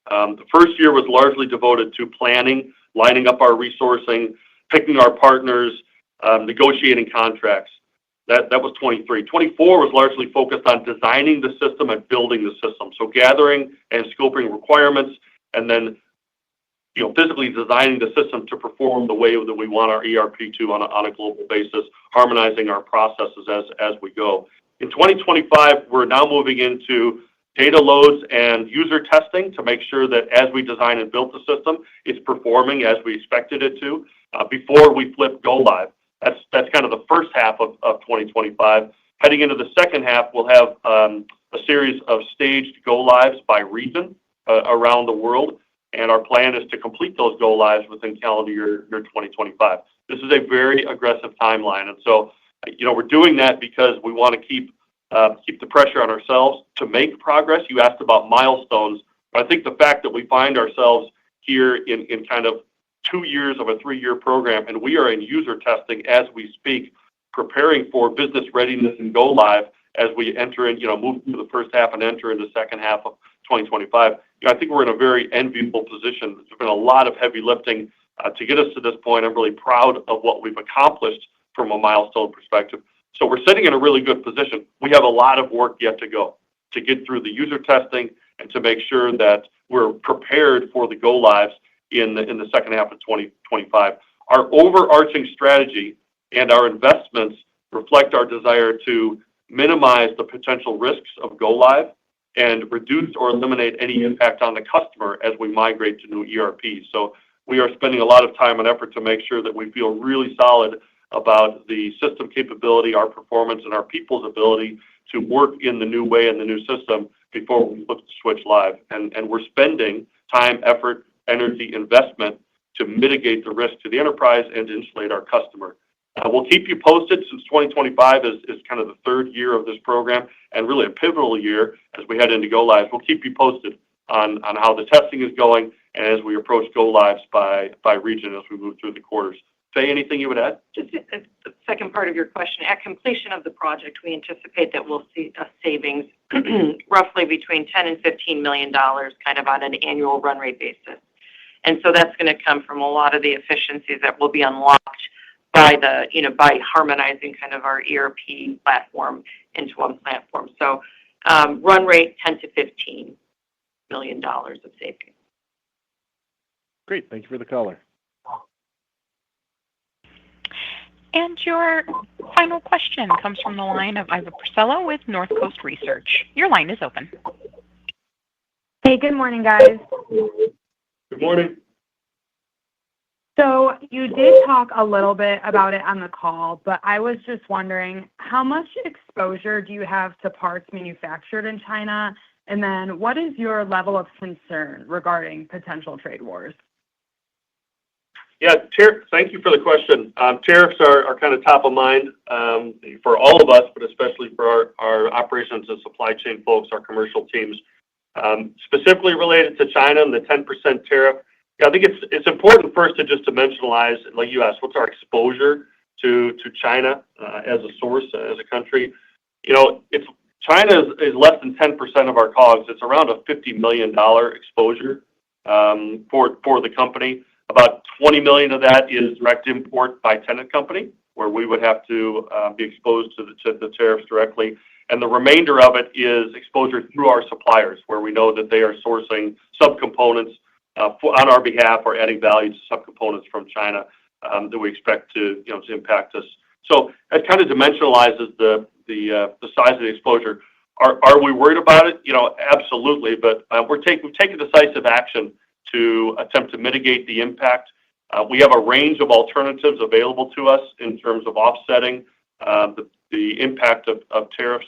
The first year was largely devoted to planning, lining up our resourcing, picking our partners, negotiating contracts. That was 23. 24 was largely focused on designing the system and building the system. So gathering and scoping requirements, and then physically designing the system to perform the way that we want our ERP to on a global basis, harmonizing our processes as we go. In 2025, we're now moving into data loads and user testing to make sure that as we design and build the system, it's performing as we expected it to before we flip go live. That's kind of the first half of 2025. Heading into the second half, we'll have a series of staged go lives by region around the world. And our plan is to complete those go lives within calendar year 2025. This is a very aggressive timeline. And so, we're doing that because we want to keep the pressure on ourselves to make progress. You asked about milestones, but I think the fact that we find ourselves here in kind of 2 years of a 3-year program, and we are in user testing as we speak, preparing for business readiness and go live as we enter in, move through the first half and enter into the second half of 2025. I think we're in a very enviable position. There's been a lot of heavy lifting to get us to this point. I'm really proud of what we've accomplished from a milestone perspective. So we're sitting in a really good position. We have a lot of work yet to go to get through the user testing and to make sure that we're prepared for the go lives in the second half of 2025. Our overarching strategy and our investments reflect our desire to minimize the potential risks of go live and reduce or eliminate any impact on the customer as we migrate to new ERP. So we are spending a lot of time and effort to make sure that we feel really solid about the system capability, our performance, and our people's ability to work in the new way in the new system before we flip the switch live. And we're spending time, effort, energy, investment to mitigate the risk to the enterprise and to insulate our customer. We'll keep you posted since 2025 is kind of the 3rd year of this program and really a pivotal year as we head into go lives. We'll keep you posted on how the testing is going and as we approach go lives by region as we move through the quarters. Faye, anything you would add? Just the second part of your question. At completion of the project, we anticipate that we'll see a savings roughly between $10 and $15 million kind of on an annual run rate basis. And so that's going to come from a lot of the efficiencies that will be unlocked by by harmonizing kind of our ERP platform into one platform. So run rate $10 to $15 million of savings. Great. Thank you for the color. And your final question comes from the line of Iva Priscilla with North Coast Research. Your line is open. Hey, good morning, guys. Good morning. So you did talk a little bit about it on the call, but I was just wondering, how much exposure do you have to parts manufactured in China? And then what is your level of concern regarding potential trade wars? Yeah, thank you for the question. Tariffs are kind of top of mind for all of us, but especially for our operations and supply chain folks, our commercial teams. Specifically related to China and the 10% tariff, I think it's important first to just dimensionalize, like you asked, what's our exposure to China as a source, as a country? China is less than 10% of our COGS. It's around a $50 million exposure for the company. About $20 million of that is direct import by Tennant Company, where we would have to be exposed to the tariffs directly. And the remainder of it is exposure through our suppliers, where we know that they are sourcing subcomponents on our behalf or adding value to subcomponents from China that we expect to impact us. So that kind of dimensionalizes the size of the exposure. Are we worried about it? Absolutely. But we've taken decisive action to attempt to mitigate the impact. We have a range of alternatives available to us in terms of offsetting the impact of tariffs.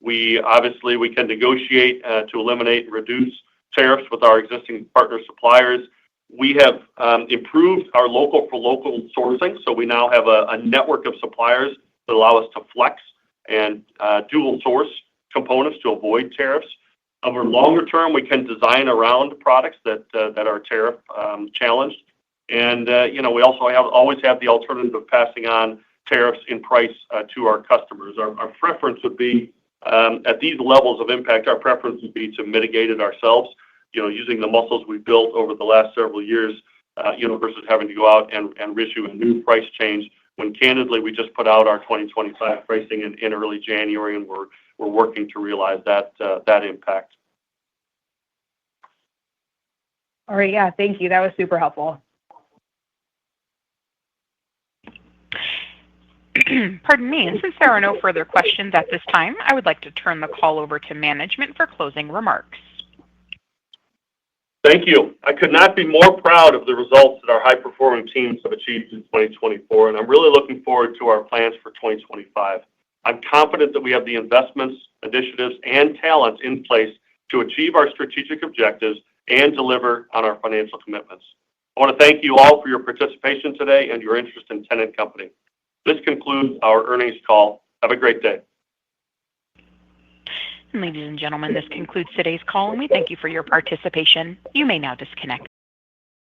We can negotiate to eliminate and reduce tariffs with our existing partner suppliers. We have improved our local for local sourcing, so we now have a network of suppliers that allow us to flex and dual source components to avoid tariffs. Over longer term, we can design around products that are tariff challenged, and we also always have the alternative of passing on tariffs in price to our customers. Our preference would be at these levels of impact. Our preference would be to mitigate it ourselves, using the muscles we've built over the last several years, versus having to go out and issue a new price change. When candidly, we just put out our 2025 pricing in early January, and we're working to realize that impact. All right. Yeah. Thank you. That was super helpful. Pardon me. And since there are no further questions at this time, I would like to turn the call over to management for closing remarks. Thank you. I could not be more proud of the results that our high-performing teams have achieved in 2024, and I'm really looking forward to our plans for 2025. I'm confident that we have the investments, initiatives, and talents in place to achieve our strategic objectives and deliver on our financial commitments. I want to thank you all for your participation today and your interest in Tennant Company. This concludes our earnings call. Have a great day. Ladies and gentlemen, this concludes today's call, and we thank you for your participation. You may now disconnect.